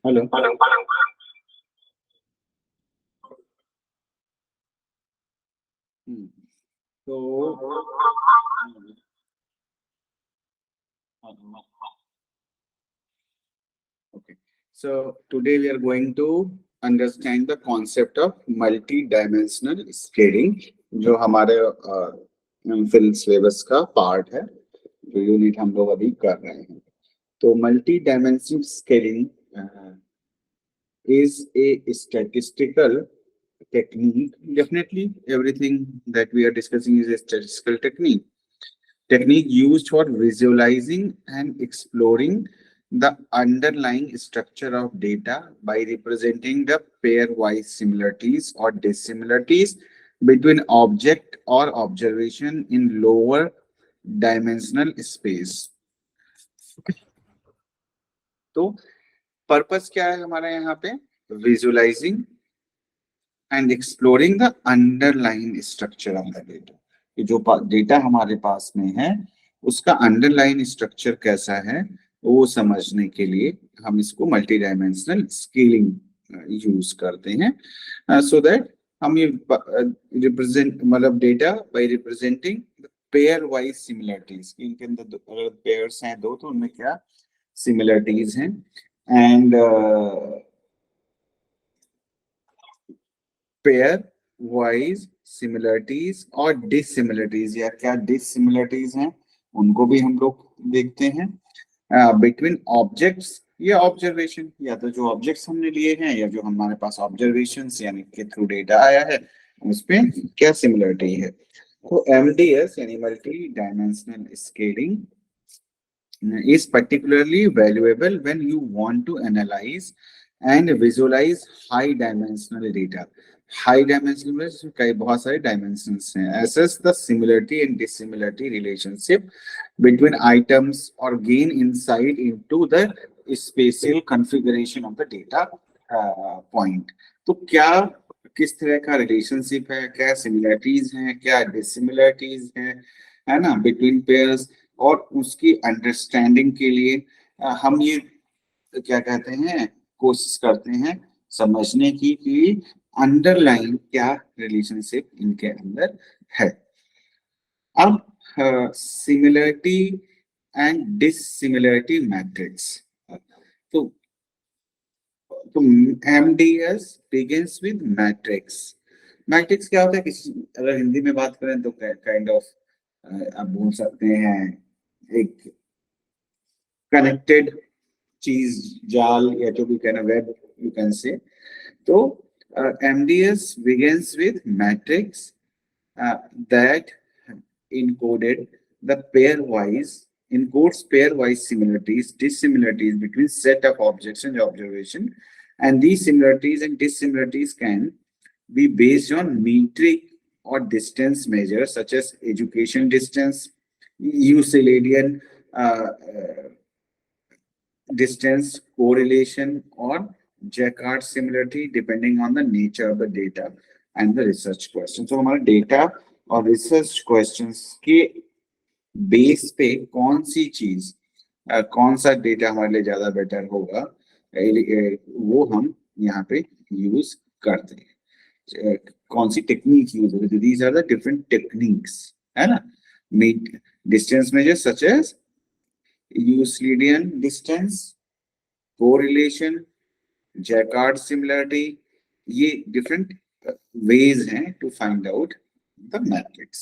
Hello. तो okay, so today we are going to understand the concept of multi-dimensional scaling, जो हमारे fill syllabus का part है, जो यूनिट हम लोग अभी कर रहे हैं। तो multi dimensional scaling is a statistical technique. Definitely, everything that we are discussing is a statistical technique used for visualizing and exploring the underlying structure of data by representing the pairwise similarities or dissimilarities between object or observation in lower dimensional space. तो purpose क्या है हमारा यहाँ पे? Visualising and exploring the underline structure of the data. कि जो data हमारे पास में है उसका अंडरलाइन स्ट्रक्चर कैसा है वो समझने के लिए हम इसको मल्टी डायमेंशनल स्केलिंग यूज करते हैं, सो दैट हम ये रिप्रेजेंट मतलब data bye representing pair wise similarities. इनके अंदर अगर पेयर्स हैं दो तो उनमें क्या सिमिलरिटीज हैं एंड पेयर वाइज सिमिलरिटीज और डिसिमिलरिटीज, या क्या डिसिमिलरिटीज हैं उनको भी हम लोग देखते हैं बिटवीन ऑब्जेक्ट्स या ऑब्जर्वेशन, या तो जो ऑब्जेक्ट्स हमने लिए हैं या जो हमारे पास ऑब्जर्वेशन यानी कि थ्रू डेटा आया है उसपे क्या सिमिलरिटी है। तो एमडीएस यानी multi dimensional scaling is particularly valuable when you want to analyze and visualize high dimensional data. High dimensional में कई बहुत सारे dimensions हैं. Assess the similarity and dissimilarity relationship between items or gain insight into the spatial configuration of the data point. तो क्या किस तरह का रिलेशनशिप है, क्या सिमिलरिटीज हैं, क्या डिसिमिलरिटीज हैं, है ना, बिटवीन पेयर्स। और उसकी अंडरस्टैंडिंग के लिए हम ये क्या कहते हैं, कोशिश करते हैं समझने की कि अंडरलाइन क्या रिलेशनशिप इनके अंदर है। अब सिमिलरिटी एंड डिसिमिलरिटी मैट्रिक्स। तो MDS begins with matrix. Matrix क्या होता है, किसी अगर हिंदी में बात करें तो काइंड ऑफ आप बोल सकते हैं एक कनेक्टेड चीज, जाल, या जो भी कहना वेब यू कैन से। तो MDS begins with matrix that encoded the pairwise encodes pairwise similarities, dissimilarities between set of objects and observation, and these similarities and dissimilarities can be based on metric or distance measures such as education distance, Euclidean distance correlation, or Jacquard similarity, depending on the nature of the data and the research question. So हमारा data और research questions के base पे कौन सी चीज कौन सा data हमारे लिए ज्यादा बेटर होगा वो हम यहाँ पे यूज करते हैं। कौन सी टेक्निक यूज होगी, these are the different techniques, है ना। Meet distance measure such as Euclidean distance, correlation, Jaccard similarity, ये डिफरेंट ways हैं to find out the matrix,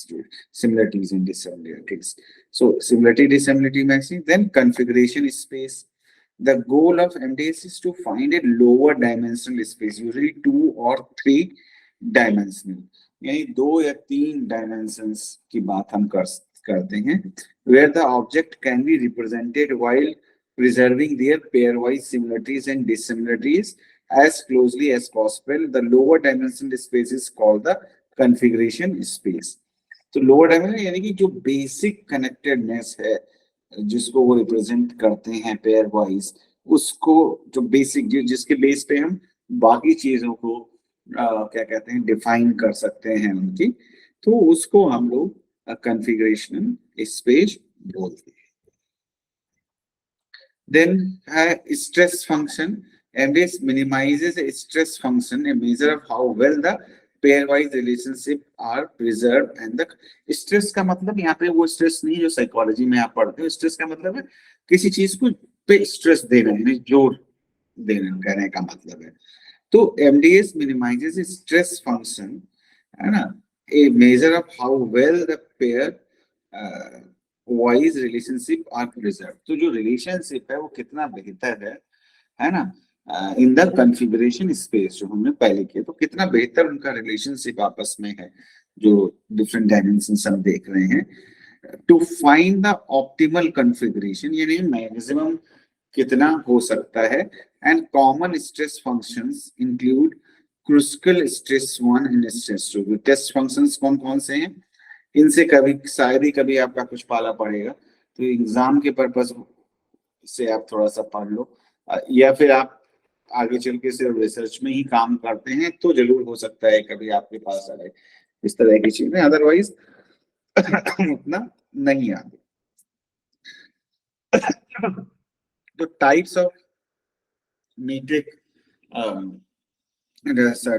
similarities and dissimilarities. So similarity, dissimilarity matching, then configuration space. The goal of MDS is to find a lower dimensional space, usually 2 or 3 dimensional, यानी 2 या 3 dimensions की बात हम करते हैं, where the object can be represented while preserving their pairwise similarities and dissimilarities as closely as possible. The lower dimensional space is called the configuration space. तो lower dimension यानी कि जो बेसिक कनेक्टेडनेस है जिसको वो रिप्रेजेंट करते हैं pair wise, उसको जो बेसिक जिसके बेस पे हम बाकी चीजों को क्या कहते हैं डिफाइन कर सकते हैं उनकी, तो उसको हम लोग कॉन्फ़िगरेशन स्पेस बोलते हैं। Then stress function MDS minimizes a stress function, a measure of how well the pairwise relationship are preserved and the stress का मतलब यहाँ पे वो स्ट्रेस नहीं जो साइकोलॉजी में आप पढ़ते हो, स्ट्रेस का मतलब है किसी चीज को पे स्ट्रेस देना है, जोर देना कहने का मतलब है। तो MDS minimizes stress function, है ना, a measure of how well the pair wise relationship are preserved। तो जो रिलेशनशिप है वो कितना बेहतर है ना, इन द कॉन्फ़िगरेशन स्पेस जो हमने पहले किया, तो कितना बेहतर उनका रिलेशनशिप आपस में है जो डिफरेंट डायमेंशंस हम देख रहे हैं। To find the optimal configuration यानी मैक्सिमम कितना हो सकता है, and common stress functions include crucial stress 1 and stress 2। Test functions कौन कौन से हैं, इनसे कभी शायद ही कभी आपका कुछ पाला पड़ेगा, तो एग्जाम के पर्पज से आप थोड़ा सा पढ़ लो, या फिर आप आगे चल के सिर्फ रिसर्च में ही काम करते हैं तो जरूर हो सकता है कभी आपके पास आए इस तरह की चीजें, अदरवाइज उतना नहीं आते। तो types of metric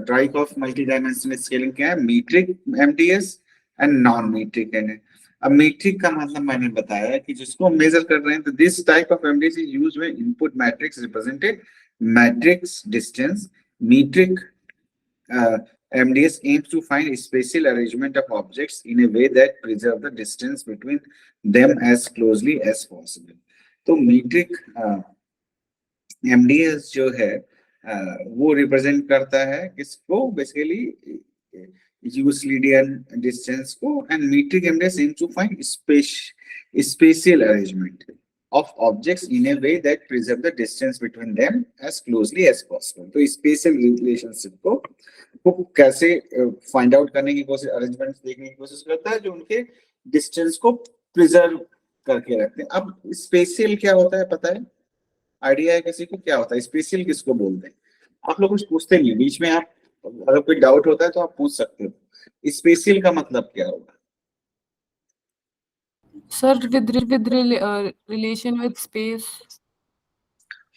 type of multi dimensional scaling क्या है, metric MDS and non metric. अब मीट्रिक का मतलब मैंने बताया कि जिसको मेजर कर रहे हैं, तो this type of MDS is used when input matrix represented matrix distance. Metric MDS aims to find spatial arrangement of objects in a way that preserve the distance between them as closely as possible। तो metric MDS जो है वो represent करता है किसको, basically Euclidean distance को, and metric MDS aims to find spatial arrangement of objects in a way that preserve the distance between them as closely as possible। तो special relationship को कैसे फाइंड आउट करने की कोशिश, अरेंजमेंट देखने की कोशिश करता है जो उनके डिस्टेंस को प्रिजर्व करके रखते हैं। अब स्पेशल क्या होता है पता है, आइडिया है किसी को क्या होता है स्पेशल किसको बोलते हैं? आप लोग कुछ पूछते नहीं, बीच में आप अगर कोई डाउट होता है तो आप पूछ सकते हो, स्पेशल का मतलब क्या होगा? Sir with relation with space।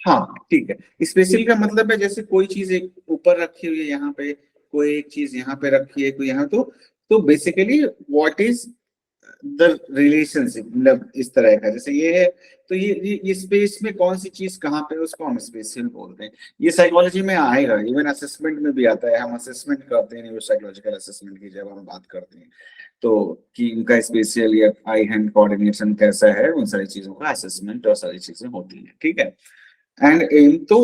हाँ ठीक है, स्पेशल का मतलब है जैसे कोई चीज एक ऊपर रखी हुई है यहाँ पे, कोई एक चीज यहाँ पे रखी है, कोई यहाँ, तो basically what is the relationship, मतलब इस तरह का जैसे ये है, तो ये स्पेस में कौन सी चीज कहाँ पे, उसको हम स्पेशल बोलते हैं। ये साइकोलॉजी में आएगा, इवन असेसमेंट में भी आता है, हम असेसमेंट करते हैं न्यूरो साइकोलॉजिकल असेसमेंट की जब हम बात करते हैं, तो कि इनका स्पेशल या आई हैंड कोऑर्डिनेशन कैसा है, उन सारी चीजों का असेसमेंट और सारी चीजें होती है, ठीक है। एंड एम तो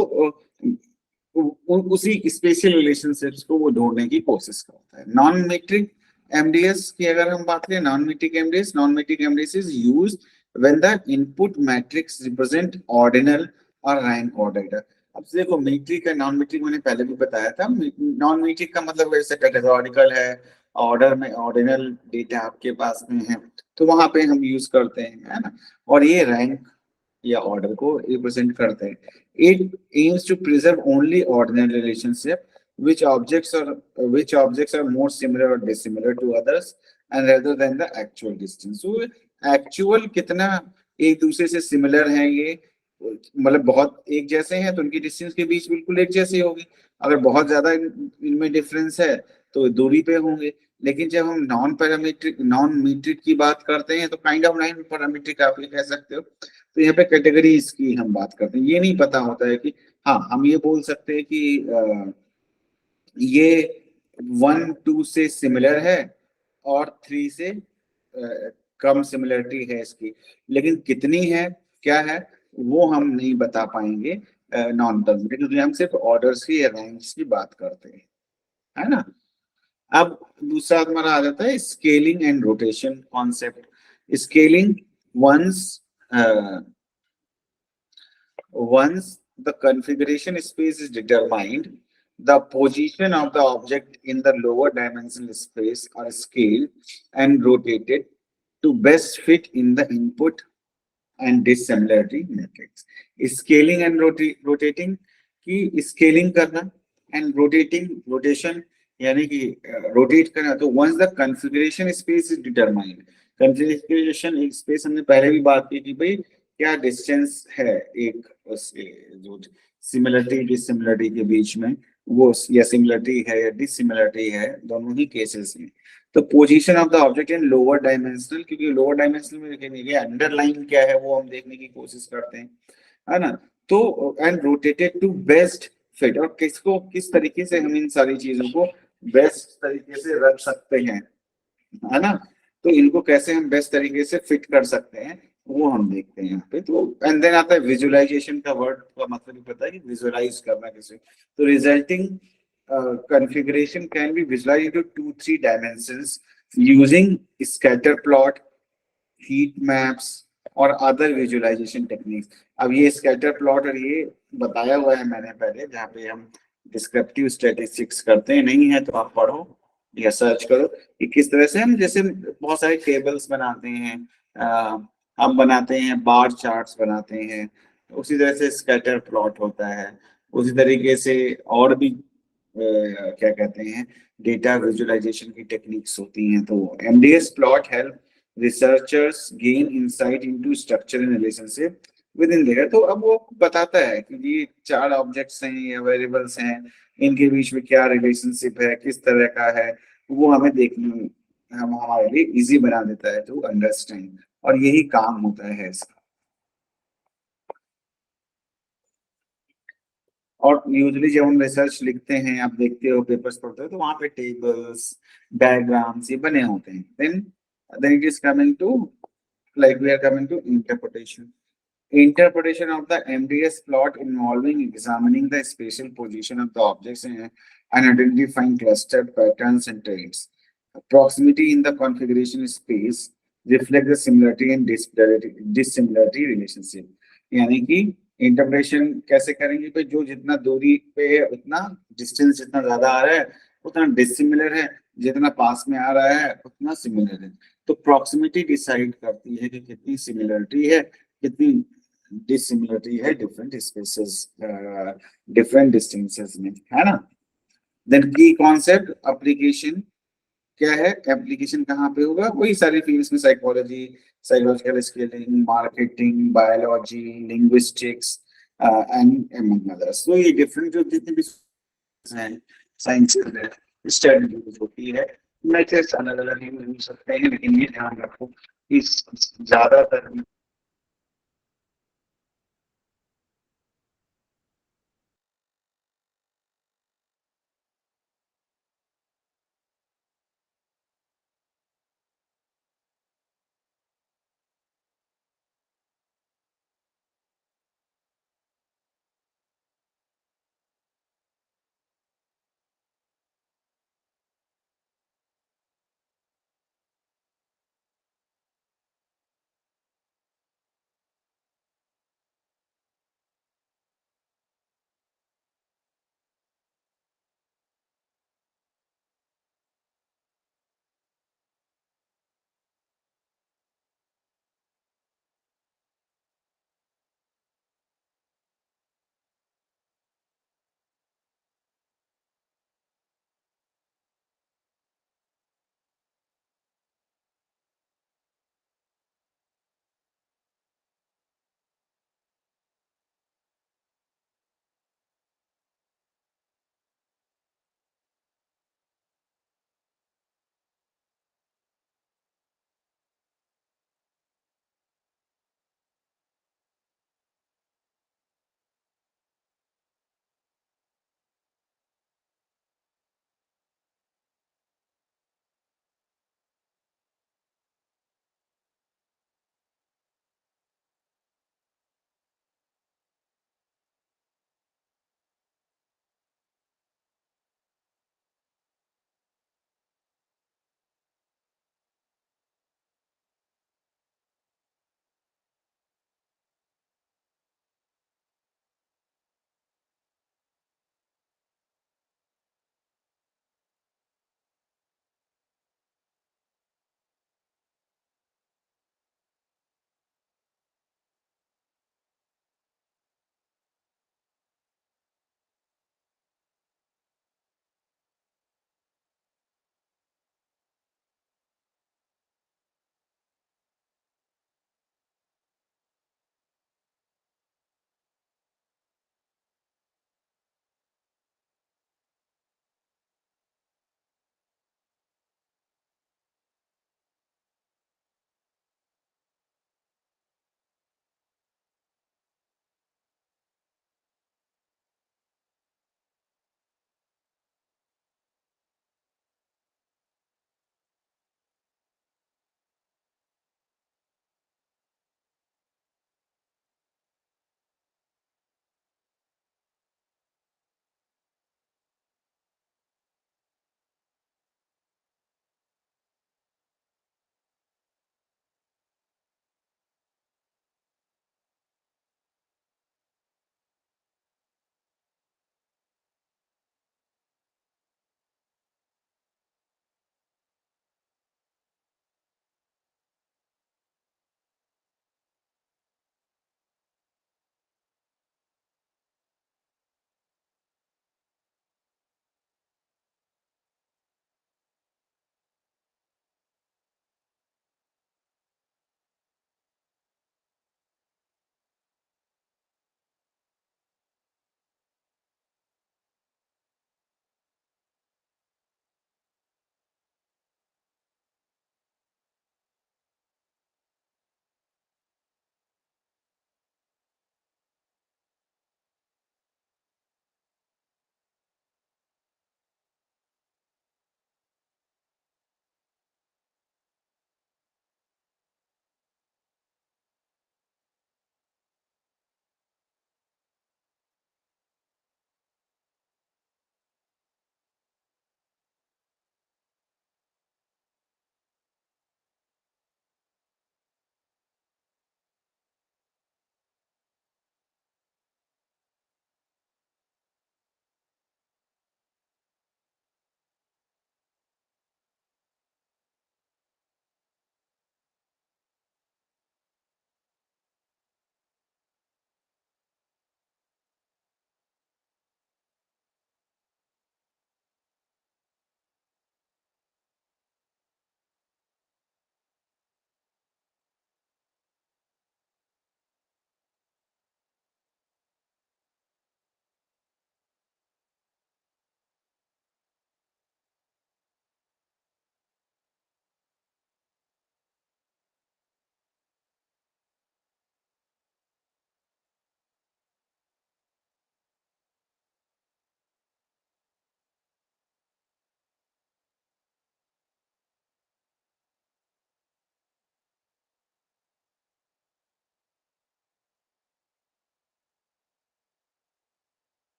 उसी स्पेशल रिलेशनशिप्स को वो ढूंढने की कोशिश करता है। नॉन मीट्रिक MDS की अगर हम बात करें, non metric MDS is used when the input matrix represent ordinal और रैंक ऑर्डर। अब देखो मीट्रिक और नॉन मीट्रिक मैंने पहले भी बताया था, नॉन मीट्रिक का मतलब वैसे कैटेगोरिकल है, ऑर्डर में ऑर्डिनल डेटा आपके पास में है तो वहां पे हम यूज करते हैं, है ना, और ये रैंक या ऑर्डर को रिप्रेजेंट करते हैं। It aims to preserve only ordinal relationship which objects are more similar or dissimilar to others and rather than the actual distance। so actual कितना एक दूसरे से सिमिलर हैं, ये मतलब बहुत एक जैसे हैं तो उनकी डिस्टेंस के बीच बिल्कुल एक जैसी होगी, अगर बहुत ज्यादा इनमें डिफरेंस है तो दूरी पे होंगे। लेकिन जब हम नॉन मीट्रिक की बात करते हैं तो काइंड ऑफ नॉन पैरामीट्रिक आप ये कह सकते हो, तो यहाँ पे कैटेगरीज की हम बात करते हैं। ये नहीं पता होता है कि हाँ हम ये बोल सकते हैं कि ये 1 2 से सिमिलर है और 3 से कम सिमिलरिटी है इसकी, लेकिन कितनी है क्या है वो हम नहीं बता पाएंगे नॉन पैरामीट्रिक, क्योंकि हम सिर्फ ऑर्डर्स की या रैंक्स की बात करते हैं, है ना। अब दूसरा हमारा आ जाता है scaling and rotation concept. Scaling once the configuration space is determined, the position of the object in the lower dimensional space are scaled and rotated to best fit in the input and dissimilarity matrix। Scaling and rotating की scaling करना and rotation यानी कि rotate करना। तो once the configuration space is determined, configuration space हमने पहले भी बात की थी भाई क्या डिस्टेंस है एक उसके जो सिमिलरिटी डिसिमिलरिटी के बीच में, वो या सिमिलरिटी है या डिसिमिलरिटी है, दोनों ही केसेस में। तो position of the object in lower dimensional, क्योंकि लोअर डायमेंशनल में देखेंगे अंडरलाइन क्या है वो हम देखने की कोशिश करते हैं, है ना। तो and rotated to best fit, और किसको किस तरीके से हम इन सारी चीजों को बेस्ट तरीके से रख सकते हैं, है ना। तो इनको कैसे हम बेस्ट तरीके से फिट कर सकते हैं वो हम देखते हैं यहाँ पे। तो एंड देन आता है विजुअलाइजेशन का, वर्ड का मतलब ही पता है कि विजुअलाइज करना किसी। तो resulting configuration can be visualized into 2-3 dimensions using scatter plot, heat maps और other visualization techniques। अब ये स्कैटर प्लॉट और ये बताया हुआ है मैंने पहले, जहाँ पे हम डिस्क्रिप्टिव स्टैटिस्टिक्स करते हैं, नहीं है तो आप पढ़ो या सर्च करो कि किस तरह से हम जैसे बहुत सारे टेबल्स बनाते हैं, अ, हम बनाते हैं बार चार्ट्स बनाते हैं, उसी तरह से स्कैटर प्लॉट होता है। उसी तरीके से और भी क्या कहते हैं डेटा विजुअलाइजेशन की टेक्निक्स होती हैं। तो MDS plot help researchers gain insight into structure and relationship with in layer. तो अब वो बताता है कि ये चार ऑब्जेक्ट्स हैं या वेरिएबल्स हैं, इनके बीच में क्या रिलेशनशिप है, किस तरह का है, वो हमें देखने हम हमारे लिए इजी बना देता है टू अंडरस्टैंड, और यही काम होता है इसका। और यूजली जब हम रिसर्च लिखते हैं, आप देखते हो पेपर्स पढ़ते हो, तो वहां पे टेबल्स डायग्राम्स ये बने होते हैं। Then it is coming to, like we are coming to interpretation of the MDS plot involving examining the spatial position of the objects and identifying clustered patterns and traits. Proximity in the configuration space reflect the similarity and dissimilarity relationship। यानी कि interpretation कैसे करेंगे कि जो जितना दूरी पे है उतना डिस्टेंस जितना ज्यादा आ रहा है उतना डिसिमिलर है, जितना पास में आ रहा है उतना सिमिलर है। तो प्रॉक्सिमिटी डिसाइड करती है कि कितनी सिमिलरिटी है, कितनी डिसिमिलरिटी है डिफरेंट स्पेसेस, डिफरेंट डिस्टेंसेस में, है ना। देन की कॉन्सेप्ट एप्लीकेशन क्या है, एप्लीकेशन कहाँ पे होगा, वही सारी फील्ड्स में, psychology, psychological skilling, marketing, biology, linguistics and among others. तो ये डिफरेंट जो जितने भी हैं साइंसेज है, स्टडी होती है, मैथड्स अलग अलग हो सकते हैं, लेकिन ये ध्यान रखो कि ज्यादातर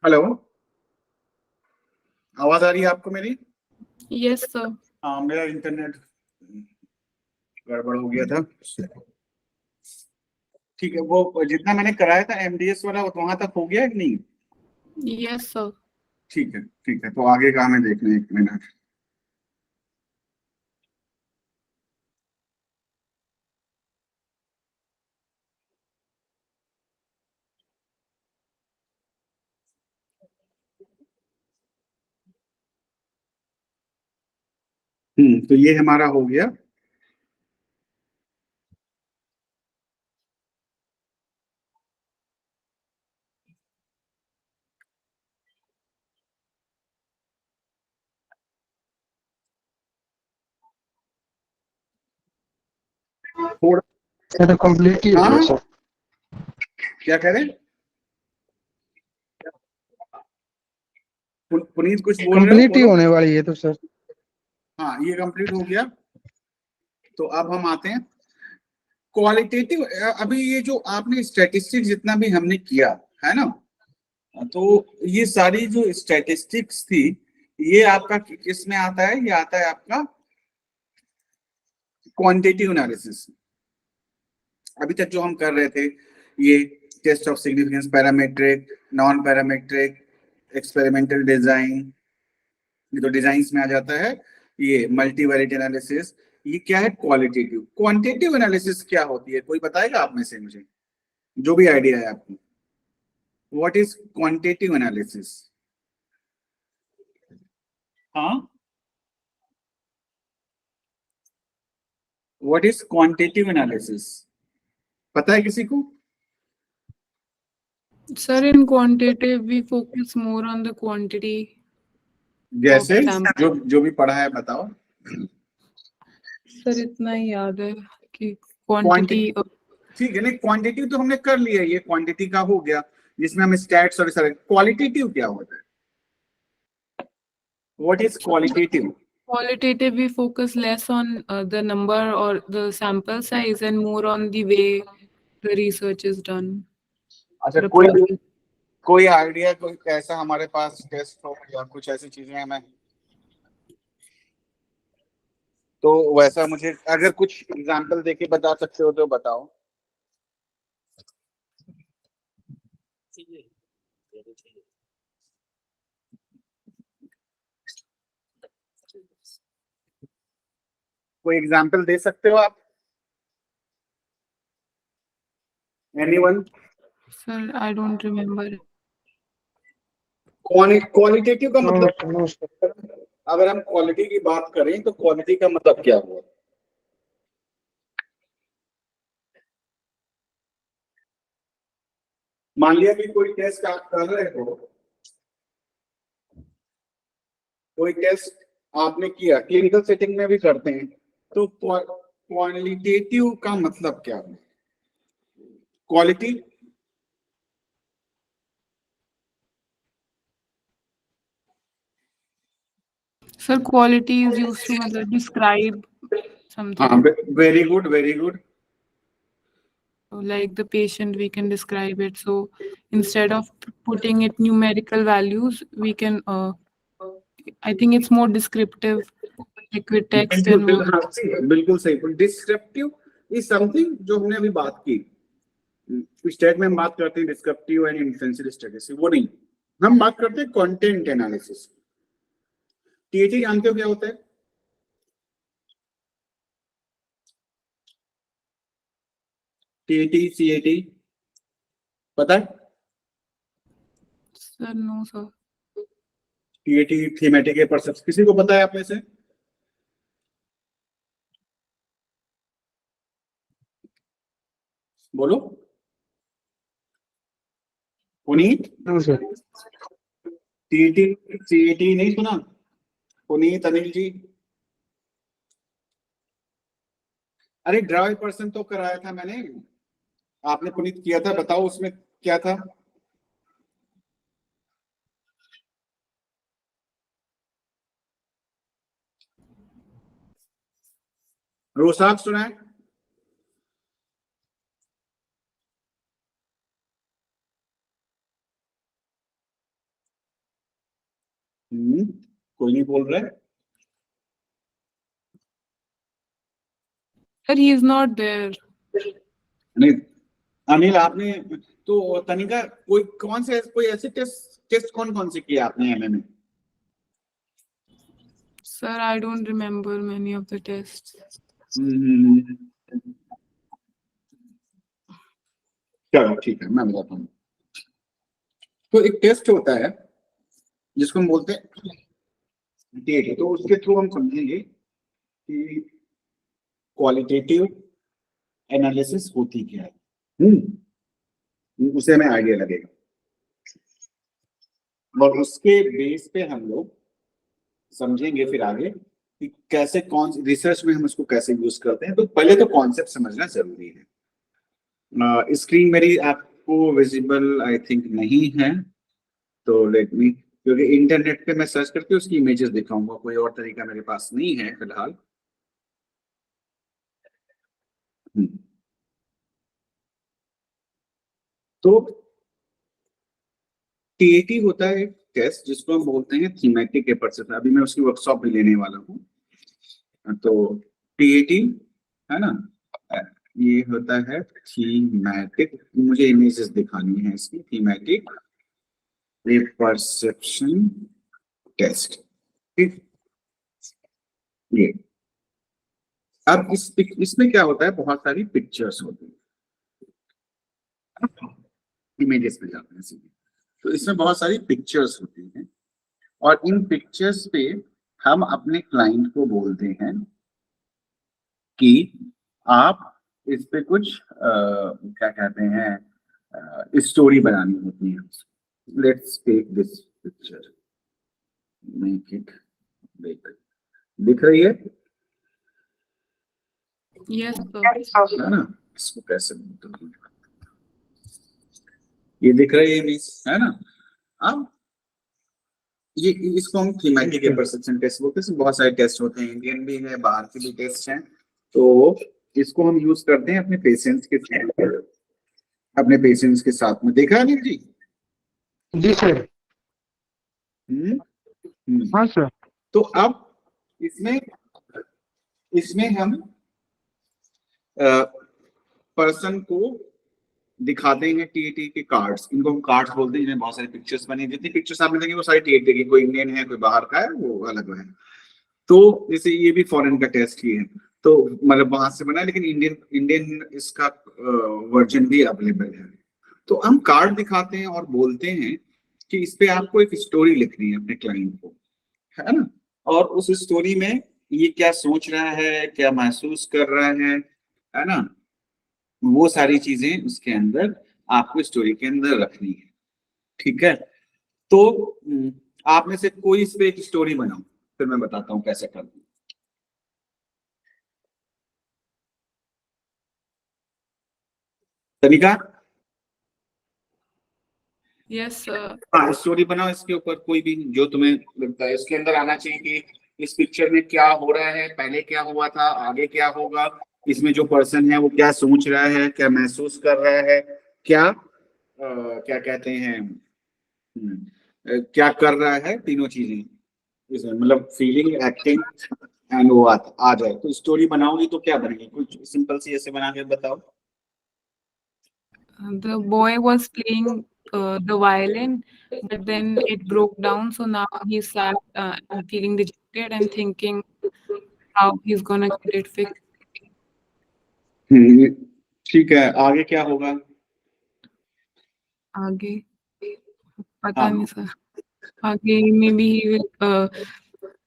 हेलो, आवाज आ रही है आपको मेरी? Yes, sir. हाँ, मेरा इंटरनेट गड़बड़ हो गया था। ठीक है, वो जितना मैंने कराया था एमडीएस वाला वो वहां तक हो गया है कि नहीं? Yes, sir. ठीक है, ठीक है, तो आगे का हमें देखना है, एक मिनट। तो ये हमारा हो गया। थोड़ा ये तो कंप्लीट ही हो हाँ, गया सर। क्या कह रहे हैं? पुनीत कुछ बोल रहे हो, कंप्लीट ही बोलो। होने वाली है तो सर। हाँ, ये कंप्लीट हो गया। तो अब हम आते हैं क्वालिटेटिव। अभी ये जो आपने स्टैटिस्टिक्स जितना भी हमने किया है ना, तो ये सारी जो स्टैटिस्टिक्स थी, ये आपका किस में आता है? ये आता है आपका क्वांटिटेटिव एनालिसिस। अभी तक जो हम कर रहे थे, ये test of significance, parametric, non parametric, experimental design, ये तो डिजाइंस में आ जाता है। ये मल्टीवेरिएट एनालिसिस, ये क्या है? क्वालिटेटिव। क्वांटिटेटिव एनालिसिस क्या होती है? कोई बताएगा आप में से मुझे, जो भी आइडिया है आपको? What is quantitative analysis? हाँ, व्हाट इज क्वांटिटेटिव एनालिसिस? पता है किसी को? Sir, in quantitative, we focus more on the quantity of जैसे sample. जो भी पढ़ा है बताओ। Sir, इतना ही याद है कि क्वांटिटी, quantity ठीक है, नहीं क्वांटिटी तो हमने कर लिया, ये क्वांटिटी का हो गया, जिसमें हम स्टैट्स और सारे। क्वालिटेटिव क्या होता है? What is qualitative? qualitative, we focus less on the number or the sample size and more on the way the research is done, अच्छा, the कोई process. कोई आइडिया, कोई ऐसा हमारे पास टेस्ट हो या कुछ ऐसी चीजें हमें, तो वैसा मुझे अगर कुछ एग्जांपल देके बता सकते हो तो बताओ। कोई एग्जांपल दे सकते हो आप? Anyone? Sir, I don't remember. Qualitative का नो मतलब, नो सर। अगर हम क्वालिटी की बात करें तो क्वालिटी का मतलब क्या हुआ? मान लिया कि कोई टेस्ट आप कर रहे हो, कोई टेस्ट आपने किया, क्लिनिकल सेटिंग में भी करते हैं, तो क्वालिटेटिव का मतलब क्या है? Quality, Sir, quality is used to describe हाँ, something. Very good, very good. Like the patient, we can describe it. So instead of putting it numerical values, we can, I think it's more descriptive, like with text बिल्कुल and बिल्कुल, words. हाँ, बिल्कुल सही। Descriptive is something जो हमने अभी बात की। स्टेट में हम बात करते हैं डिस्क्रिप्टिव एंड इन्फ्लुएंशियल स्टडीज, वो नहीं, हम बात करते हैं कंटेंट एनालिसिस। टीएटी जानते हो क्या होता है? टीएटी, सीएटी, पता है? Sir, no, sir. TAT thematic है, परसेप्शन, किसी को पता है आप में से? बोलो। Punit, no sir. TAT CAT नहीं सुना? पुनीत, अनिल जी, अरे ड्राइव पर्सन तो कराया था मैंने, आपने पुनीत किया था, बताओ उसमें क्या था? रोसाक सुना है? कोई नहीं बोल रहा है। Sir, he is not there. नहीं अनिल, आपने तो तनिका कोई ऐसे टेस्ट कौन कौन से किए आपने एमए में? Sir, I don't remember many of the tests. चलो ठीक है, मैं बताता हूँ। तो एक टेस्ट होता है जिसको हम बोलते हैं टेट, तो उसके थ्रू हम समझेंगे कि क्वालिटेटिव एनालिसिस होती क्या है। उसे हमें आइडिया लगेगा और उसके बेस पे हम लोग समझेंगे फिर आगे कि कैसे कौन रिसर्च में हम उसको कैसे यूज करते हैं। तो पहले तो कॉन्सेप्ट समझना जरूरी है। स्क्रीन मेरी आपको विजिबल आई थिंक नहीं है, तो लेट मी, क्योंकि इंटरनेट पे मैं सर्च करके उसकी इमेजेस दिखाऊंगा, कोई और तरीका मेरे पास नहीं है फिलहाल। तो टीएटी होता है एक टेस्ट जिसको हम बोलते हैं थीमेटिक एपर्चर। अभी मैं उसकी वर्कशॉप भी लेने वाला हूँ। तो टीएटी है ना, ये होता है थीमेटिक, मुझे इमेजेस दिखानी है इसकी, थीमेटिक परसेप्शन टेस्ट। ठीक, ये अब इसमें क्या होता है, बहुत सारी पिक्चर्स होती है, इमेजेस पे जाते हैं सीधे। तो इसमें बहुत सारी पिक्चर्स होती हैं और इन पिक्चर्स पे हम अपने क्लाइंट को बोलते हैं कि आप इस पे कुछ क्या कहते हैं स्टोरी बनानी होती है। Let's take this picture, make it big. दिख रही है? Yes, sir. है ना, इसको कैसे बोलते हैं? ये दिख रही है इमेज, है ना। अब ये इसको हम थीमेटिक परसेप्शन टेस्ट बोलते हैं। इसमें बहुत सारे टेस्ट होते हैं, इंडियन भी है, बाहर के भी टेस्ट हैं। तो इसको हम यूज करते हैं अपने पेशेंट्स के साथ में। देखा अनिल जी? जी सर। हाँ सर। तो अब इसमें हम पर्सन को दिखाते हैं टीएटी के कार्ड्स। इनको हम कार्ड्स बोलते हैं, जिनमें बहुत सारी पिक्चर्स बनी। जितनी पिक्चर्स आपने देखी वो सारी टीएटी की, कोई इंडियन है कोई बाहर का है, वो अलग है। तो जैसे ये भी फॉरेन का टेस्ट ही है, तो मतलब वहां से बना है, लेकिन इंडियन इसका वर्जन भी अवेलेबल है। तो हम कार्ड दिखाते हैं और बोलते हैं कि इस पे आपको एक स्टोरी लिखनी है अपने क्लाइंट को, है ना। और उस स्टोरी में ये क्या सोच रहा है, क्या महसूस कर रहा है ना, वो सारी चीजें उसके अंदर आपको स्टोरी के अंदर रखनी है। ठीक है, तो आप में से कोई इस पे एक स्टोरी बनाओ, फिर मैं बताता हूँ कैसे करना है। तनिका? Yes, sir. हाँ, स्टोरी बनाओ इसके ऊपर, कोई भी जो तुम्हें लगता है इसके अंदर आना चाहिए कि इस पिक्चर में क्या हो रहा है, पहले क्या हुआ था, आगे क्या होगा, इसमें जो पर्सन है वो क्या सोच रहा है, क्या महसूस कर रहा है, क्या कहते हैं, क्या कर रहा है, तीनों चीजें इसमें, मतलब फीलिंग, एक्टिंग एंड वो आ जाए। तो स्टोरी बनाओगी तो क्या बनेगी, कुछ सिंपल सी ऐसे बना के बताओ। The boy was playing the violin, but then it broke down. So now he's sad, feeling dejected and thinking how he's gonna get it fixed. ठीक है, आगे क्या होगा? आगे पता हाँ, नहीं सर। आगे maybe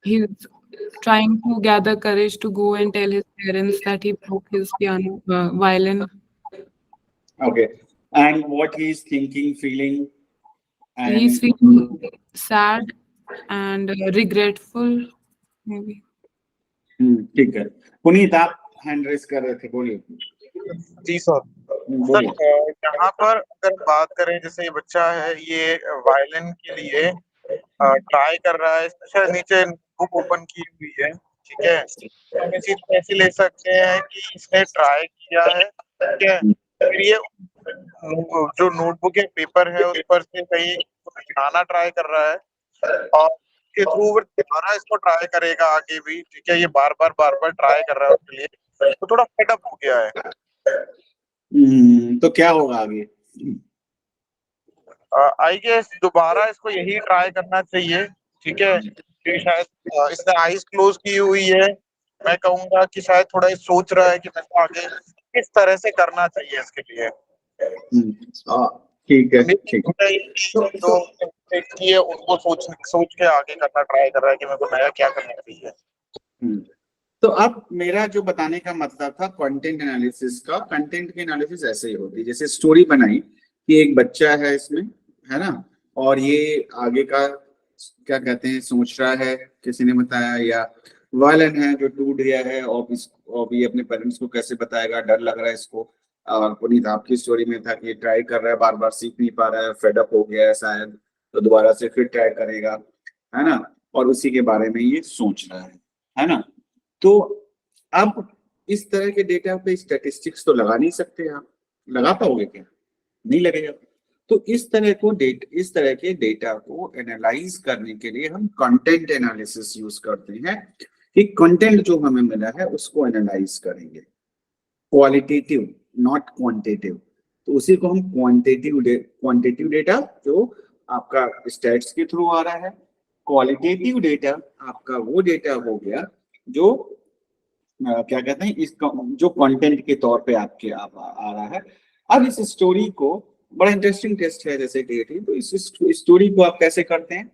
he's trying to gather courage to go and tell his parents that he broke his piano violin. okay, and what he is thinking, feeling, He's and feeling sad and regretful, maybe. ठीक है। पुनीत, आप hand raise कर रहे थे, बोलिए। जी sir. Sir यहाँ पर अगर बात करें, जैसे ये बच्चा है, ये वायलिन के लिए ट्राई कर रहा है, स्पेशल नीचे बुक ओपन की हुई है, ठीक है। हम इस चीज ऐसे ले सकते हैं कि इसने ट्राई किया है, ठीक है। फिर ये जो नोटबुक या पेपर है उस पर से कहीं बनाना ट्राई कर रहा है, और के थ्रू वो दोबारा इसको ट्राई करेगा आगे भी, ठीक है, ये बार बार ट्राई कर रहा है उसके लिए, तो थोड़ा फेड अप हो गया है। तो क्या होगा आगे? आई गेस दोबारा इसको यही ट्राई करना चाहिए, ठीक है, कि शायद इसने आईज क्लोज की हुई है, मैं कहूंगा कि शायद थोड़ा ये सोच रहा है कि मेरे को आगे किस तरह से करना चाहिए इसके लिए। ठीक है, ठीक है। जो की है उनको सोच के आगे करना ट्राई कर रहा है कि मेरे को नया क्या करना चाहिए। तो अब मेरा जो बताने का मतलब था कंटेंट एनालिसिस का, कंटेंट की एनालिसिस ऐसे ही होती है, जैसे स्टोरी बनाई कि एक बच्चा है इसमें, है ना, और ये आगे का क्या कहते हैं सोच रहा है, किसी ने बताया, या वायलन है जो टूट गया है और ये अपने पेरेंट्स को कैसे बताएगा, डर लग रहा है इसको। और पुनीत आपकी स्टोरी में था कि ट्राई कर रहा है, बार बार सीख नहीं पा रहा है, फेड अप हो गया है शायद, तो दोबारा से फिर ट्राई करेगा, है ना, और उसी के बारे में ये सोच रहा है ना। तो अब इस तरह के डेटा पे स्टैटिस्टिक्स तो लगा नहीं सकते आप, लगा पाओगे क्या? नहीं लगेगा। तो इस तरह के डेटा को एनालाइज करने के लिए हम कंटेंट एनालिसिस यूज करते हैं कि कंटेंट जो हमें मिला है उसको एनालाइज करेंगे, क्वालिटेटिव नॉट क्वांटिटेटिव। तो उसी को हम क्वांटिटेटिव डेटा जो आपका स्टैट्स के थ्रू आ रहा है, क्वालिटेटिव डेटा आपका वो डेटा हो गया जो क्या कहते हैं इस जो कंटेंट के तौर पे आपके आ रहा है। अब इस स्टोरी को, बड़ा इंटरेस्टिंग टेस्ट है जैसे DAT, तो इस स्टोरी को आप कैसे करते हैं?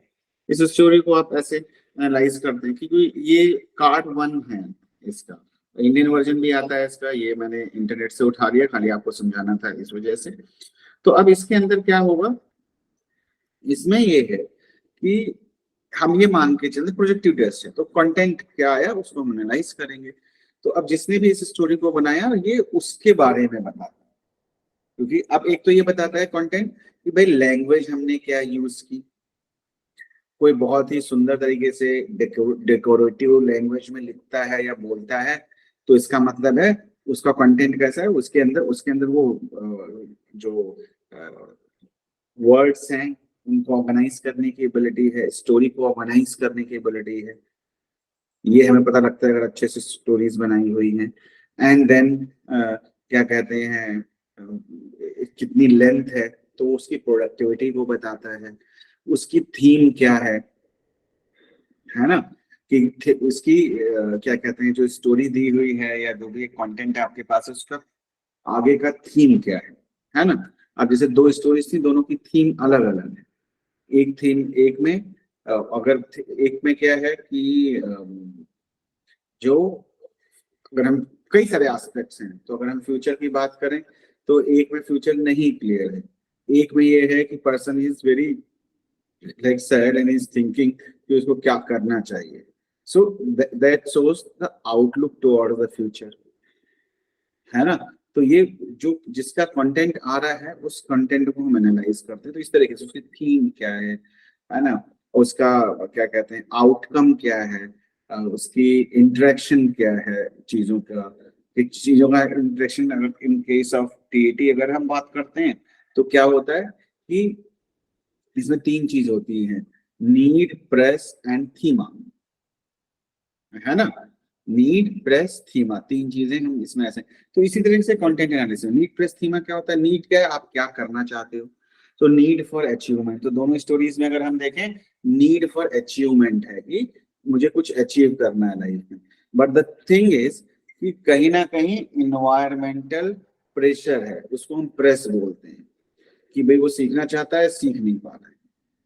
इस स्टोरी को आप ऐसे एनालाइज करते हैं क्योंकि ये कार्ड 1 है, इसका इंडियन वर्जन भी आता है इसका, ये मैंने इंटरनेट से उठा लिया, खाली आपको समझाना था इस वजह से। तो अब इसके अंदर क्या होगा, इसमें ये है कि हम ये मान के चलते प्रोजेक्टिव टेस्ट है, तो कंटेंट क्या आया उसको हम एनालाइज करेंगे। तो अब जिसने भी इस स्टोरी को बनाया ये उसके बारे में बताता है, क्योंकि अब एक तो ये बताता है कंटेंट कि भाई लैंग्वेज हमने क्या यूज की, कोई बहुत ही सुंदर तरीके से डेकोरेटिव लैंग्वेज में लिखता है या बोलता है, तो इसका मतलब है उसका कंटेंट कैसा है, उसके अंदर वो जो वर्ड्स हैं उनको ऑर्गेनाइज करने की एबिलिटी है, स्टोरी को ऑर्गेनाइज करने की एबिलिटी है, ये हमें पता लगता है अगर अच्छे से स्टोरीज बनाई हुई हैं। एंड देन क्या कहते हैं कितनी लेंथ है, तो उसकी प्रोडक्टिविटी को बताता है, उसकी थीम क्या है ना, कि उसकी क्या कहते हैं जो स्टोरी दी हुई है या जो भी कंटेंट है आपके पास है उसका आगे का थीम क्या है ना। अब जैसे 2 स्टोरीज थी, दोनों की थीम अलग अलग है। एक थीम एक में अगर एक में क्या है कि जो अगर हम कई सारे एस्पेक्ट्स हैं, तो अगर हम फ्यूचर की बात करें तो एक में फ्यूचर नहीं क्लियर है, एक में ये है कि person is very like sad and is thinking कि उसको क्या करना चाहिए। So that shows the outlook toward the future, है ना। तो ये जो जिसका कंटेंट आ रहा है उस कंटेंट को हम एनालाइज करते हैं, तो इस तरीके से उसकी थीम क्या है ना, उसका क्या कहते हैं आउटकम क्या है, उसकी इंटरेक्शन क्या है चीजों का, चीजों का इंटरेक्शन। अगर इन केस ऑफ TAT अगर हम बात करते हैं तो क्या होता है कि इसमें 3 चीज होती हैं, नीड, प्रेस एंड थीमा, है ना। नीड, प्रेस, थीमा, 3 चीजें हम इसमें ऐसे। तो इसी तरीके से कंटेंट एनालिसिस, नीड, प्रेस, थीमा क्या होता है? नीड क्या है, आप क्या करना चाहते हो, तो नीड फॉर अचीवमेंट। तो दोनों स्टोरीज में अगर हम देखें नीड फॉर अचीवमेंट है कि मुझे कुछ अचीव करना है लाइफ में, बट द थिंग इज कि कहीं ना कहीं इन्वायरमेंटल प्रेशर है, उसको हम प्रेस बोलते हैं, कि भाई वो सीखना चाहता है, सीख नहीं पा रहा है,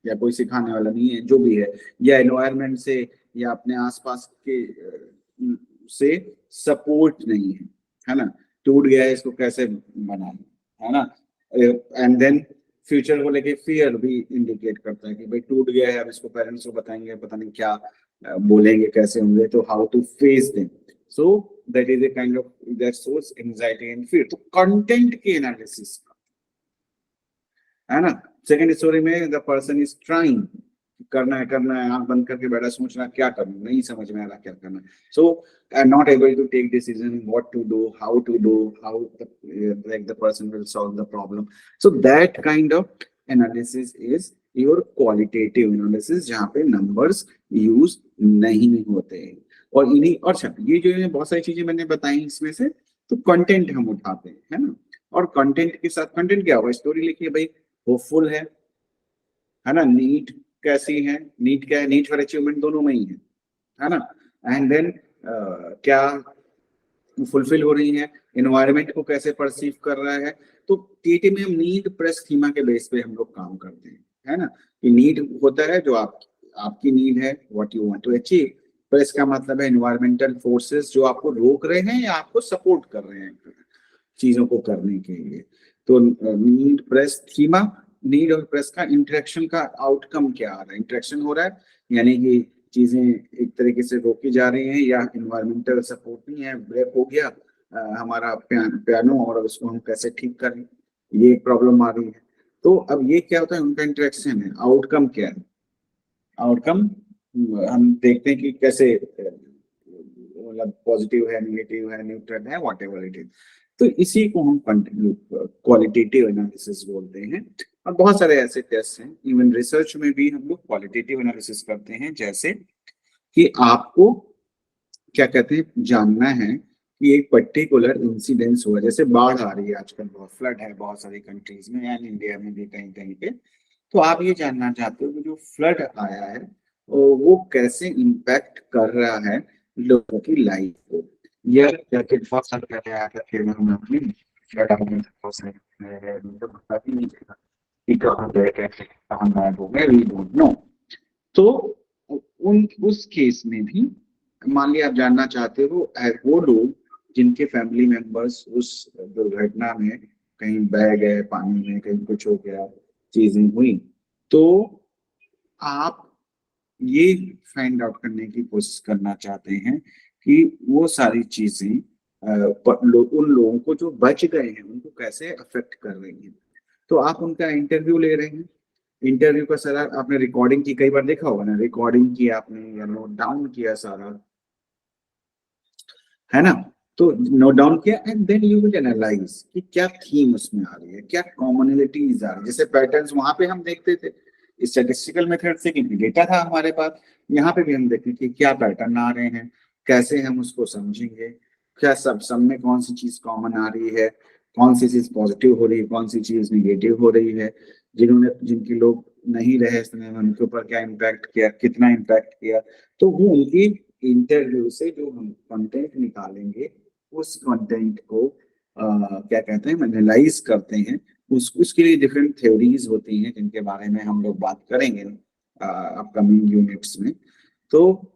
या कोई सिखाने वाला नहीं है, जो भी है, या एनवायरनमेंट से या अपने आसपास के से सपोर्ट नहीं है ना, टूट गया है, इसको कैसे बनाना, है ना। एंड देन फ्यूचर को लेके फियर भी इंडिकेट करता है कि भाई टूट गया है, अब इसको पेरेंट्स को बताएंगे, पता नहीं क्या बोलेंगे, कैसे होंगे, तो how to face them. So that is a kind of that source anxiety and fear. तो कंटेंट के एनालिसिस है ना। सेकंड स्टोरी में द पर्सन इज ट्राइंग, करना है, आंख बंद करके बैठा सोचना क्या करूं, नहीं समझ में आ रहा क्या करना है, so not able to take decision what to do, how like the person will solve the problem. So that kind of analysis is your qualitative analysis, जहाँ पे नंबर्स यूज नहीं होते हैं। और इन्हीं और अच्छा, ये जो है बहुत सारी चीजें मैंने बताई इसमें से, तो कंटेंट हम उठाते हैं, है ना। और कंटेंट के साथ कंटेंट क्या होगा, स्टोरी लिखिए भाई, होपफुल है ना, नीट कैसी है, नीट क्या है, नीट फॉर अचीवमेंट दोनों में ही है ना। एंड देन क्या फुलफिल हो रही है, एनवायरनमेंट को कैसे परसीव कर रहा है। तो टीटी में हम नीड प्रेस थीमा के बेस पे हम लोग काम करते हैं, है ना। कि नीड होता है जो आपकी नीड है, what you want to achieve. Press का मतलब है एनवायरमेंटल फोर्सेस जो आपको रोक रहे हैं या आपको सपोर्ट कर रहे हैं चीजों को करने के लिए। तो नीड प्रेस थीमा, नीड और प्रेस का इंटरेक्शन का आउटकम क्या आ रहा है, इंटरेक्शन हो रहा है, यानी कि चीजें एक तरीके से रोकी जा रही हैं, या इन्वायरमेंटल सपोर्ट नहीं है, ब्रेक हो गया हमारा पियानो और उसको हम कैसे ठीक करें, ये एक प्रॉब्लम आ रही है। तो अब ये क्या होता है, उनका इंटरेक्शन है, आउटकम क्या है, आउटकम हम देखते हैं कि कैसे मतलब पॉजिटिव है, नेगेटिव है, न्यूट्रल है, व्हाटएवर इट इज। तो इसी को हम क्वालिटेटिव एनालिसिस बोलते हैं। और बहुत सारे ऐसे टेस्ट हैं, इवन रिसर्च में भी हम लोग क्वालिटेटिव एनालिसिस करते हैं, जैसे कि आपको क्या कहते हैं, जानना है कि एक पर्टिकुलर इंसिडेंस हुआ, जैसे बाढ़ आ रही है आजकल, बहुत फ्लड है बहुत सारी कंट्रीज में एंड इंडिया में भी कहीं कहीं पे। तो आप ये जानना चाहते हो कि जो फ्लड आया है वो कैसे इम्पैक्ट कर रहा है लोगों की लाइफ को। यह जैकेट बहुत साल पहले आया था, फिर मैं अपनी फ्लड आने से बहुत सारे मुझे पता भी नहीं था कि कहाँ गए, कैसे कहाँ गायब हो गए, वी डोंट नो। तो उस केस में भी मान लिया आप जानना चाहते हो वो लोग जिनके फैमिली मेंबर्स उस दुर्घटना में कहीं बह गए पानी में, कहीं कुछ हो गया, चीजें हुई, तो आप ये फाइंड आउट करने की कोशिश करना चाहते हैं कि वो सारी चीजें उन लोगों को जो बच गए हैं उनको कैसे अफेक्ट कर रही हैं। तो आप उनका इंटरव्यू ले रहे हैं, इंटरव्यू का सारा आपने रिकॉर्डिंग की, कई बार देखा होगा ना, रिकॉर्डिंग की आपने या नोट डाउन किया सारा, है ना। तो नोट डाउन किया and then you will analyse कि क्या थीम उसमें आ रही है, क्या कॉमनलिटीज आ रही है। जैसे पैटर्न्स वहां पे हम देखते थे स्टैटिस्टिकल मेथड से, क्योंकि डेटा था हमारे पास, यहाँ पे भी हम देखते कि क्या पैटर्न आ रहे हैं, कैसे हम उसको समझेंगे, क्या सब में कौन सी चीज कॉमन आ रही है, कौन सी चीज पॉजिटिव हो रही है, कौन सी चीज निगेटिव हो रही है, जिनके लोग नहीं रहे इस समय उनके ऊपर क्या इम्पैक्ट किया, कितना इम्पैक्ट किया। तो वो उनकी इंटरव्यू से जो हम कंटेंट निकालेंगे, उस कंटेंट को क्या कहते हैं, एनालाइज करते हैं। उसके लिए डिफरेंट थ्योरीज होती हैं जिनके बारे में हम लोग बात करेंगे अपकमिंग यूनिट्स में। तो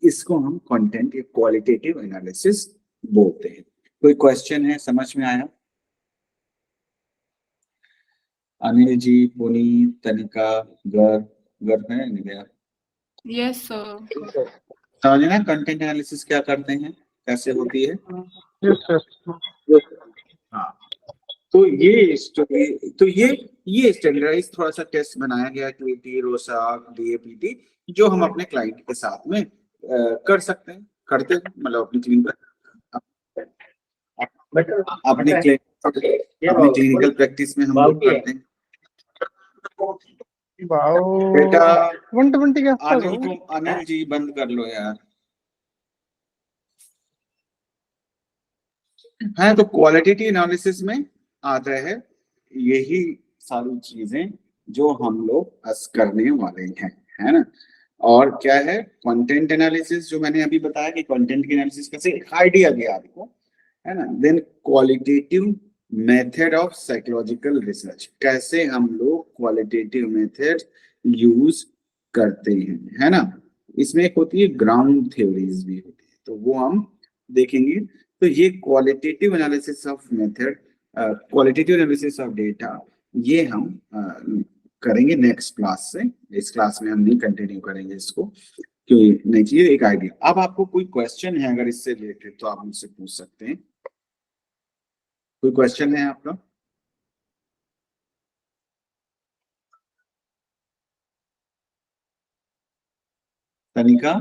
इसको हम कंटेंट क्वालिटेटिव एनालिसिस बोलते हैं। कोई क्वेश्चन है, समझ में आया? अनिल जी, पुनीत, तनिका, गर्व है नहीं गया? Yes, sir. समझे ना कंटेंट एनालिसिस क्या करते हैं, कैसे होती है? Yes, sir. हाँ, तो ये स्टैंडर्डाइज थोड़ा सा टेस्ट बनाया गया क्यूटी, रोसाक, डीएपीटी, जो हम अपने क्लाइंट के साथ में कर सकते हैं, करते हैं, मतलब अपनी क्लिनिकल प्रैक्टिस में हम लोग करते हैं। बेटा 120 के आसपास हो। अनिल जी बंद कर लो यार। हाँ, तो क्वालिटेटिव एनालिसिस में आता है यही सारी चीजें जो हम लोग करने वाले हैं, है ना। और क्या है कंटेंट एनालिसिस, जो मैंने अभी बताया कि कंटेंट की एनालिसिस कैसे, एक आइडिया दिया आपको, है ना। Then qualitative method of psychological research, कैसे हम लोग क्वालिटेटिव मेथड यूज करते हैं, है ना। इसमें एक होती है ग्राउंड थ्योरीज भी होती है, तो वो हम देखेंगे। तो ये qualitative analysis of method, qualitative analysis of data, ये हम करेंगे नेक्स्ट क्लास से। इस क्लास में हम नहीं कंटिन्यू करेंगे इसको, क्योंकि नहीं चाहिए, एक आइडिया। अब आपको कोई क्वेश्चन है अगर इससे रिलेटेड तो आप मुझसे पूछ सकते हैं। कोई क्वेश्चन है आपका? तनिका,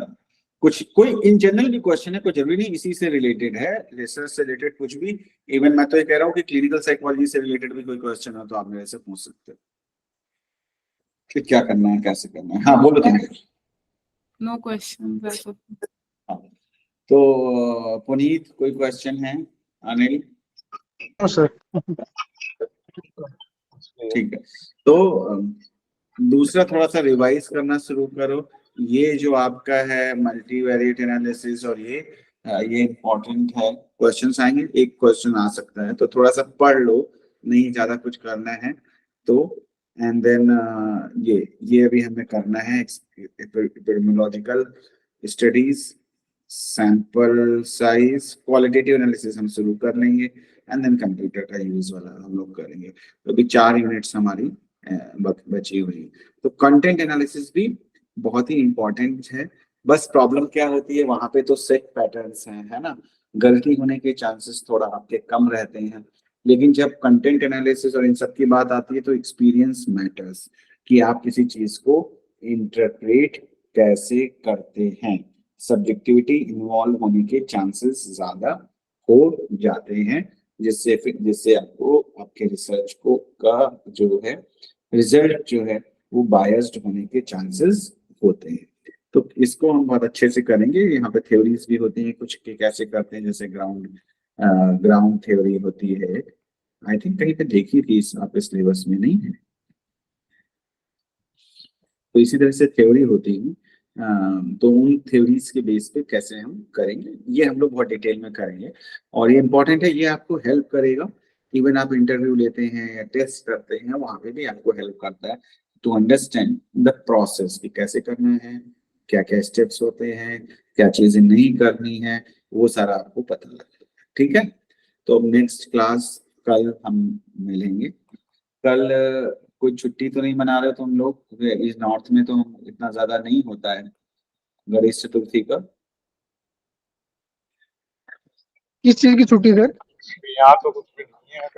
कुछ कोई इन जनरल भी क्वेश्चन है, कोई जरूरी नहीं इसी से रिलेटेड है, रिसर्च से रिलेटेड कुछ भी। इवन मैं तो ये कह रहा हूँ कि क्लिनिकल साइकोलॉजी से रिलेटेड भी कोई क्वेश्चन हो तो आप मेरे से पूछ सकते हो। कि क्या करना है, कैसे करना है। हाँ बोलो तुम। No questions as of now. तो पुनीत कोई क्वेश्चन है? अनिल? No sir. ठीक है, तो दूसरा थोड़ा सा रिवाइज करना शुरू करो। ये जो आपका है मल्टीवेरिएट एनालिसिस और ये इम्पोर्टेंट है, क्वेश्चंस आएंगे, एक क्वेश्चन आ सकता है, तो थोड़ा सा पढ़ लो, नहीं ज्यादा कुछ करना है तो। एंड देन ये अभी हमें करना है epidemiological studies, sample size, qualitative analysis हम शुरू कर लेंगे, एंड देन कंप्यूटर का यूज वाला हम लोग करेंगे। तो अभी 4 यूनिट्स हमारी बची हुई है। तो कंटेंट एनालिसिस भी बहुत ही इंपॉर्टेंट है। बस प्रॉब्लम क्या होती है वहां पे, तो सेट पैटर्न्स हैं, है ना, गलती होने के चांसेस थोड़ा आपके कम रहते हैं। लेकिन जब कंटेंट एनालिसिस और इन सब की बात आती है तो एक्सपीरियंस मैटर्स, कि आप किसी चीज को इंटरप्रेट कैसे करते हैं। सब्जेक्टिविटी इन्वॉल्व होने के चांसेस ज्यादा हो जाते हैं, जिससे आपको आपके रिसर्च को का जो है रिजल्ट जो है वो बायस्ड होने के चांसेस होते हैं। तो इसको हम बहुत अच्छे से करेंगे। यहाँ पे थ्योरीज भी होती हैं कुछ कि कैसे करते हैं, जैसे ग्राउंड थ्योरी होती है, आई थिंक कहीं पे देखी थी आपके सिलेबस में, नहीं है? तो इसी तरह से थ्योरी होती है। तो उन थ्योरीज के बेस पे कैसे हम करेंगे, ये हम लोग बहुत डिटेल में करेंगे। और ये इंपॉर्टेंट है, ये आपको हेल्प करेगा। इवन आप इंटरव्यू लेते हैं या टेस्ट करते हैं, वहां पे भी आपको हेल्प करता है टू अंडरस्टैंड द प्रोसेस, कि कैसे करना है, क्या क्या स्टेप्स होते हैं, क्या चीजें नहीं करनी है, वो सारा आपको पता लगेगा। ठीक है, तो नेक्स्ट क्लास कल हम मिलेंगे। कल कोई छुट्टी तो नहीं मना रहे तुम लोग? क्योंकि इस नॉर्थ में तो इतना ज्यादा नहीं होता है गणेश चतुर्थी का। किस चीज की छुट्टी सर? यहाँ तो कुछ भी नहीं है।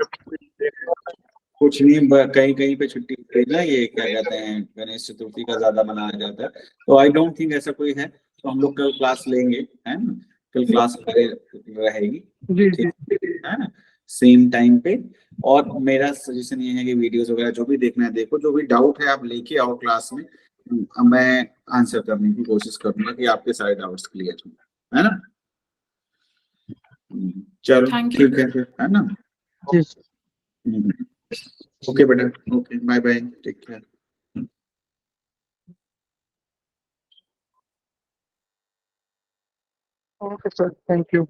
कुछ नहीं, कहीं कहीं पे छुट्टी है ना, ये क्या कहते हैं, गणेश चतुर्थी का ज्यादा मनाया जाता है। तो आई डोंट थिंक ऐसा कोई है, तो हम लोग कल क्लास लेंगे, है ना, कल क्लास रहेगी, जी ठीक जी। है ना, सेम टाइम पे। और मेरा सजेशन ये है कि वीडियोस वगैरह जो भी देखना है देखो, जो भी डाउट है आप लेके आओ क्लास में, मैं आंसर करने की कोशिश करूंगा कि आपके सारे डाउट्स क्लियर हो, है ना। चलो Thank you. ठीक है फिर, है ना। जी ओके बेटा, okay, bye bye, take care. Okay sir, thank you.